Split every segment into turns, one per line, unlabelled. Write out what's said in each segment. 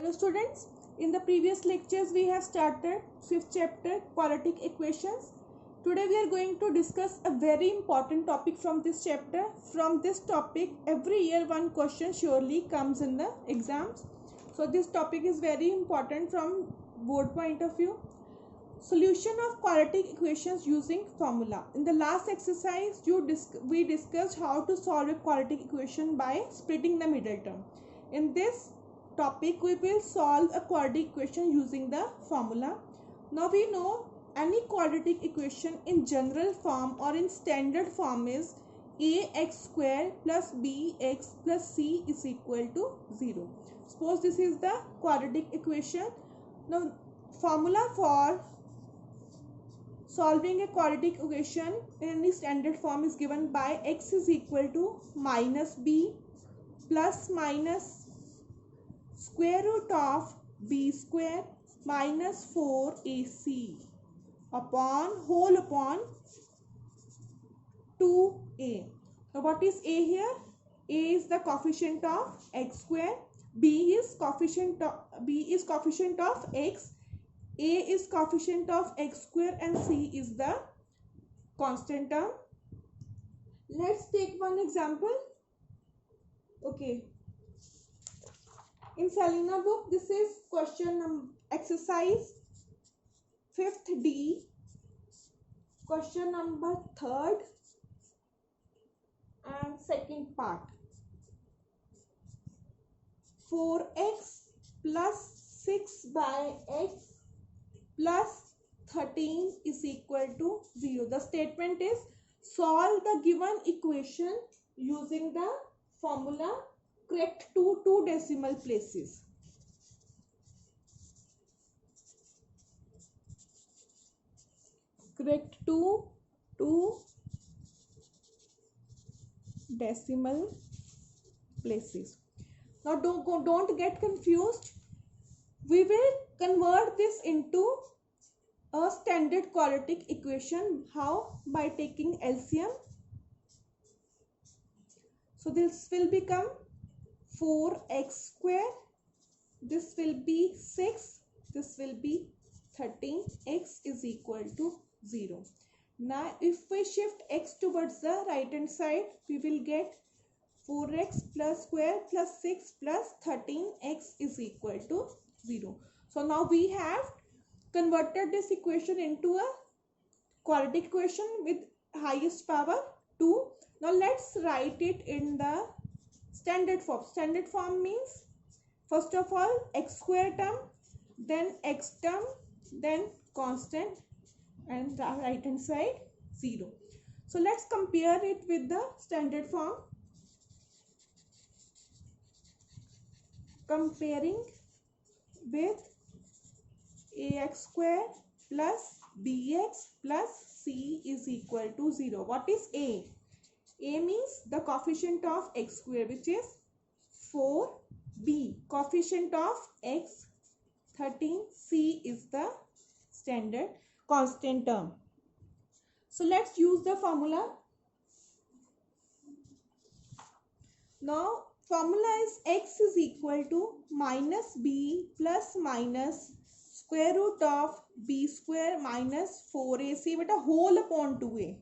Hello students, in the previous lectures we have started 5th chapter quadratic equations. Today we are going to discuss a very important topic from this chapter. From this topic every year one question surely comes in the exams. So this topic is very important from board point of view. Solution of quadratic equations using formula. In the last exercise we discussed how to solve a quadratic equation by splitting the middle term. In this topic we will solve a quadratic equation using the formula. Now we know any quadratic equation in general form or in standard form is ax square plus bx plus c is equal to 0. Suppose this is the quadratic equation. Now formula for solving a quadratic equation in any standard form is given by x is equal to minus b plus minus square root of b square minus 4ac upon whole upon 2a. Now what is a here? A is the coefficient of x square, b is coefficient of x, a is coefficient of x square and c is the constant term. Let's take one example. Okay. In Selena book, this is question exercise 5th D, question number 3rd and second part. 4x plus 6 by x plus 13 is equal to 0. The statement is solve the given equation using the formula. Correct two decimal places. Correct two decimal places. Now don't get confused. We will convert this into a standard quadratic equation. How? By taking LCM. So this will become 4x square, this will be 6, this will be 13, x is equal to 0. Now if we shift x towards the right hand side, we will get 4x plus square plus 6 plus 13, x is equal to 0. So now we have converted this equation into a quadratic equation with highest power 2. Now let's write it in the standard form. Standard form means first of all x square term, then x term, then constant, and the right hand side 0. So let's compare it with the standard form. Comparing with ax square plus bx plus c is equal to 0. What is a? A means the coefficient of x square, which is 4. B, coefficient of x 13. C is the standard constant term. So let's use the formula. Now formula is x is equal to minus b plus minus square root of b square minus 4ac, but a whole upon 2a.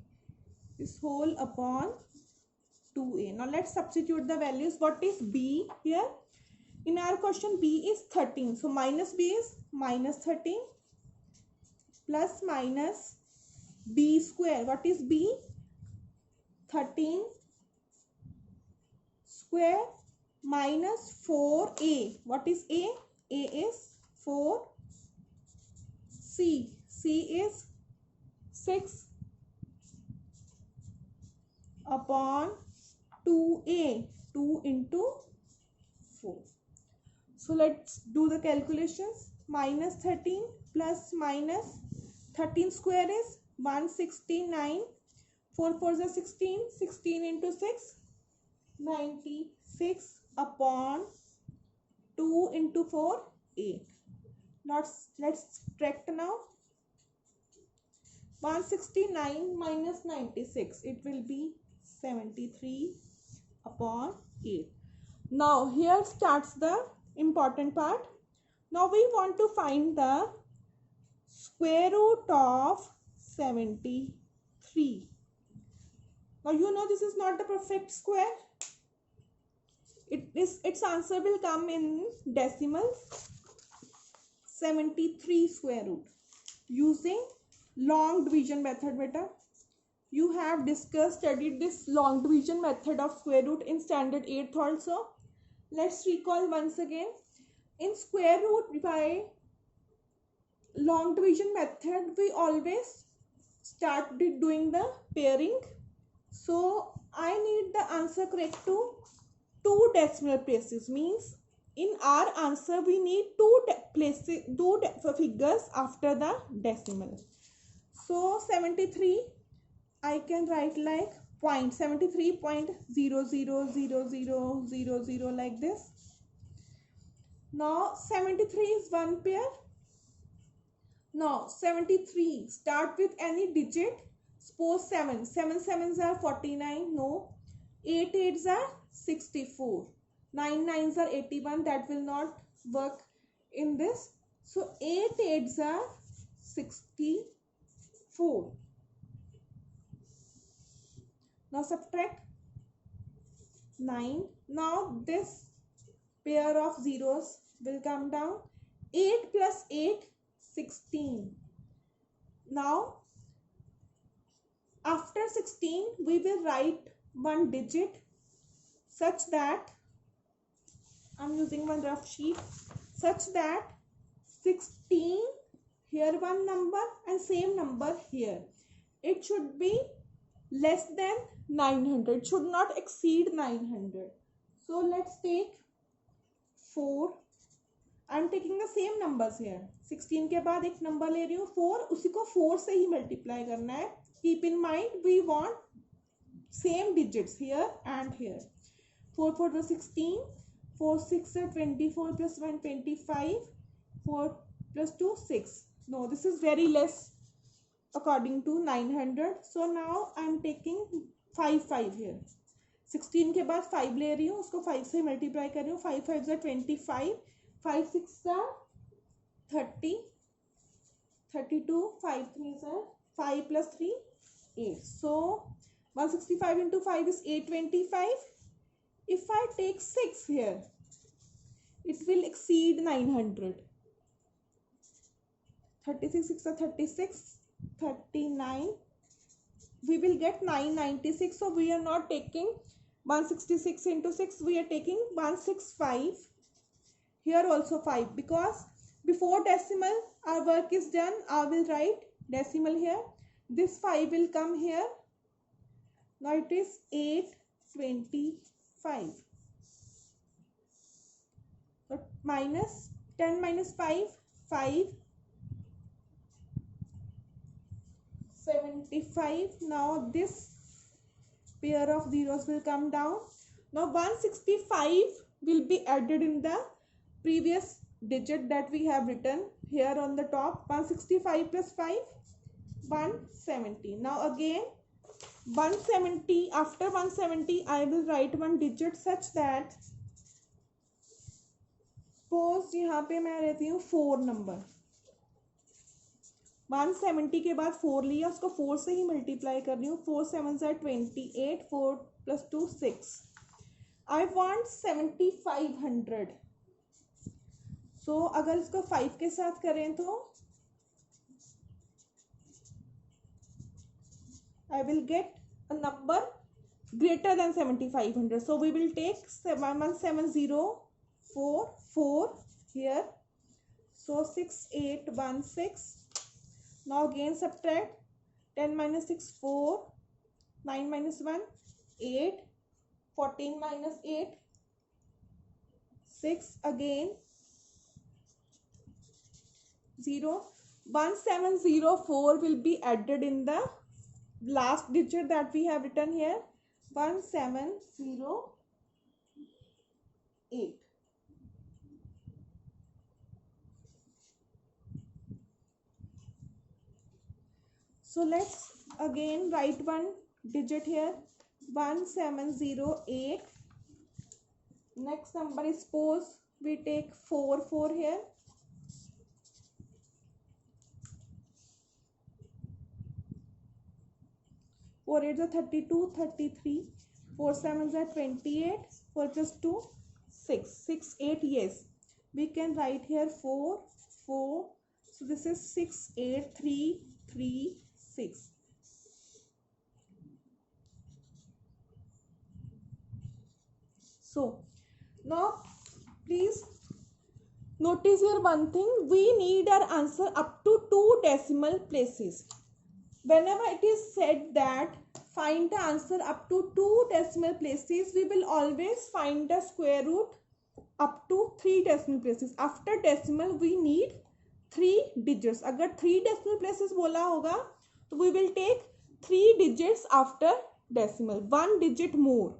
This whole upon 2a. Now let's substitute the values. What is b here? In our question b is 13. So minus b is minus 13 plus minus b square. What is b? 13 square minus 4a. What is a? A is 4. C is 6 upon 2a, 2 into 4. So let's do the calculations. Minus 13 plus minus 13 square is 169. 4 4 is 16. 16 into 6, 96 upon 2 into 4, 8. Let's subtract now. 169 minus 96, it will be 73 upon 8. Now here starts the important part. Now we want to find the square root of 73. Now you know this is not the perfect square. Its answer will come in decimals. 73 square root using long division method. Beta, you have studied this long division method of square root in standard 8th also. Let's recall once again. In square root by long division method, we always started doing the pairing. So I need the answer correct to two decimal places. Means in our answer we need two figures after the decimal. So 73 I can write like 0.73.000000 like this. Now 73 is one pair. Now 73 start with any digit. Suppose 7 sevens are 49. No. 8 8s are 64. 9 9s are 81. That will not work in this. So 8 8s are 64. Now subtract 9. Now this pair of zeros will come down. 8 plus 8, 16. Now after 16 we will write one digit such that, I'm using one rough sheet, such that 16 here one number and same number here. It should be less than 900, should not exceed 900. So let's take 4. I'm taking the same numbers here. 16 के बाद एक number ले रही हूँ 4, उसी को 4 से ही multiply करना है. Keep in mind we want same digits here and here. 4 4 to 16, 4 6 24 plus 1 25, 4 plus 2 6. No, this is very less according to 900. So now I am taking 5 5 here. 16 के बाद 5 ले रही हूँ, उसको 5 से मल्टीप्लाई कर रही हूँ. 5 5 are 25, 5 6 are 30, 32, 5 3 are 5 plus 3 8. So 165 into 5 is 825. If I take 6 here, it will exceed 900. 36 6 are 36, 39. We will get 996. So we are not taking 166 into 6. We are taking 165. Here also 5, because before decimal our work is done. I will write decimal here. This 5 will come here. Now it is 825. So minus 10 minus 5, 5. 75. Now this pair of zeros will come down. Now 165 will be added in the previous digit that we have written here on the top. 165 plus 5, 170. Now again 170, after 170 I will write one digit such that, suppose यहाँ पे मैं रहती हूँ 4 number. 170 के बाद 4 लिया, उसको 4 से ही मल्टीप्लाई कर रही हूँ. 4 7s are 28, 4 plus 2 6. I want 7500. So अगर इसको 5 के साथ करें तो I will get a number greater than 7500. So we will take 17044 here. So 6816. Now again subtract. 10 minus 6 4, 9 minus 1 8, 14 minus 8 6, again 0. 1704 will be added in the last digit that we have written here. 1708. So let's again write one digit here. 1708. Next number is, suppose we take 4 4 here. 4 8 are 32, 33, 4 7 are 28, 4 plus 2 6, 6 8, yes we can write here 4 4, so this is 6 8 3 3 6. So now please notice here one thing, we need our answer up to 2 decimal places. Whenever it is said that find the answer up to 2 decimal places, we will always find the square root up to 3 decimal places. After decimal we need 3 digits. अगर 3 decimal places बोला होगा तो we will take 3 digits after decimal, 1 digit more.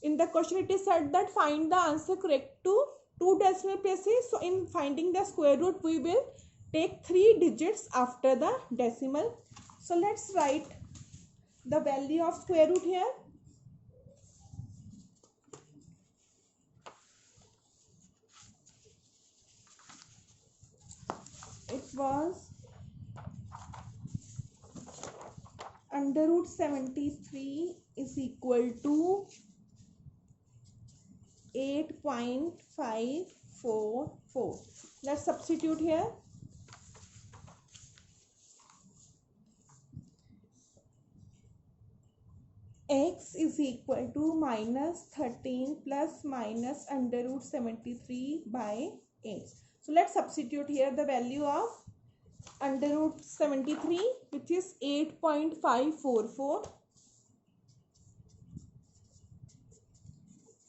In the question it is said that find the answer correct to 2 decimal places. So in finding the square root we will take 3 digits after the decimal. So let's write the value of square root here. It was under root 73 is equal to 8.544. Let's substitute here. X is equal to minus 13 plus minus under root 73 by 8. So let's substitute here the value of under root 73, which is 8.544.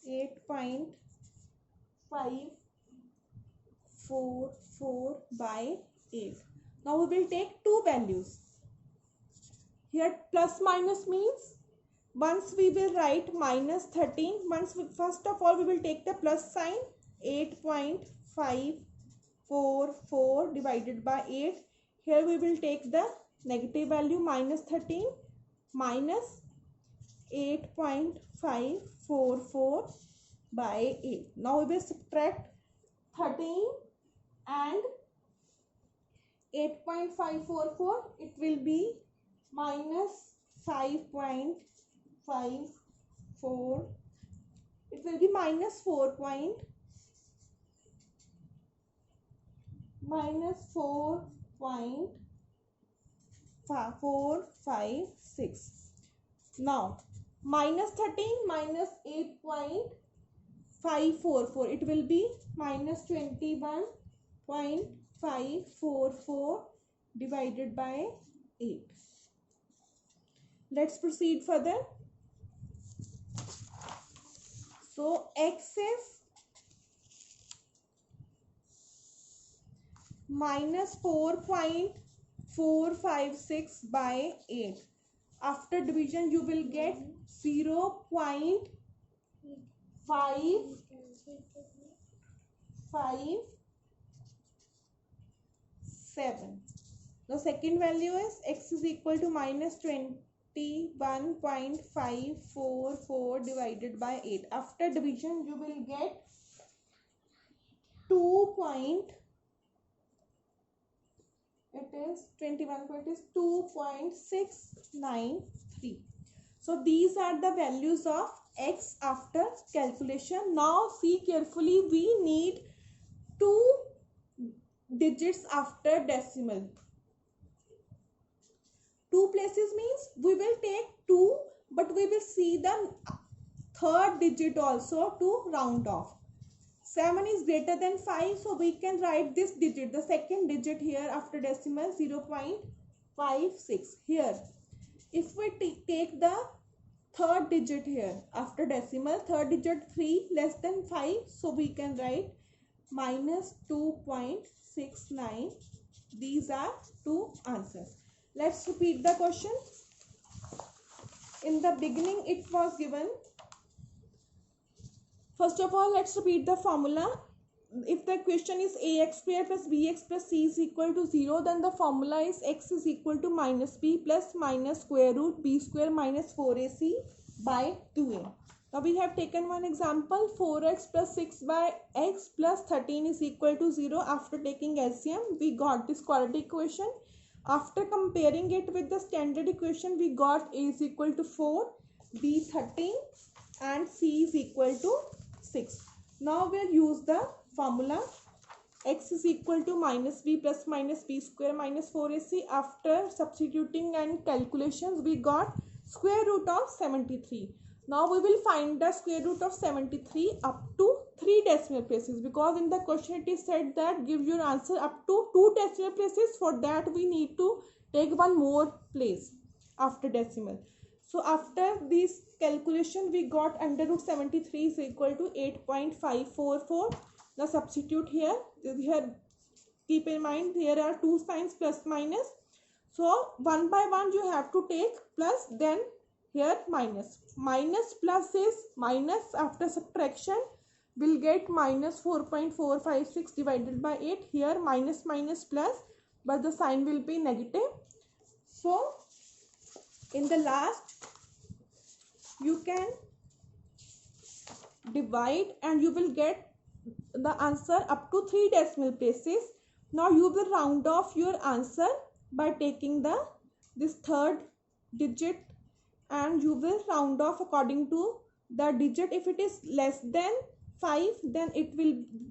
8.544 by 8. Now we will take two values. Here plus minus means once we will write minus 13. First of all we will take the plus sign. 8.544 divided by 8. Here we will take the negative value minus 13 minus 8.544 by 8. Now we will subtract 13 and 8.544. It will be minus 5.54. It will be minus 4.56. Now minus 13 minus 8.544, it will be minus 21.544 divided by 8. Let's proceed further. So x is minus 4.456 by 8. After division you will get 0.557. The second value is x is equal to minus 21.544 divided by 8. After division you will get 2.693. So these are the values of x after calculation. Now see carefully, we need 2 digits after decimal. 2 places means we will take 2, but we will see the third digit also to round off. 7 is greater than 5, so we can write this digit, the second digit here after decimal, 0.56. Here if we take the third digit here after decimal, third digit 3 less than 5, so we can write minus 2.69. These are two answers. Let's repeat the question. In the beginning it was given. First of all, let's repeat the formula. If the question is ax square plus bx plus c is equal to 0, then the formula is x is equal to minus b plus minus square root b square minus 4ac by 2a. Now we have taken one example, 4x plus 6 by x plus 13 is equal to 0. After taking LCM, we got this quadratic equation. After comparing it with the standard equation, we got A is equal to 4, B 13 and C is equal to 6. Now we'll use the formula x is equal to minus b plus minus b square minus 4ac. After substituting and calculations, we got square root of 73. Now we will find the square root of 73 up to 3 decimal places, because in the question it is said that give your answer up to 2 decimal places. For that we need to take one more place after decimal. So after this calculation, we got under root 73 is equal to 8.544. Now substitute here. Keep in mind there are two signs plus minus. So one by one you have to take plus, then here minus. Minus plus is minus, after subtraction will get minus 4.456 divided by 8. Here minus minus plus, but the sign will be negative. So in the last you can divide and you will get the answer up to 3 decimal places. Now you will round off your answer by taking this third digit, and you will round off according to the digit. If it is less than 5, then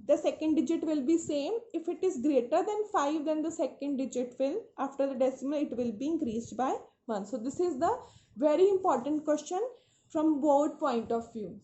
the second digit will be same. If it is greater than 5, then the second digit will, after the decimal, it will be increased by 1. So this is the very important question from board point of view.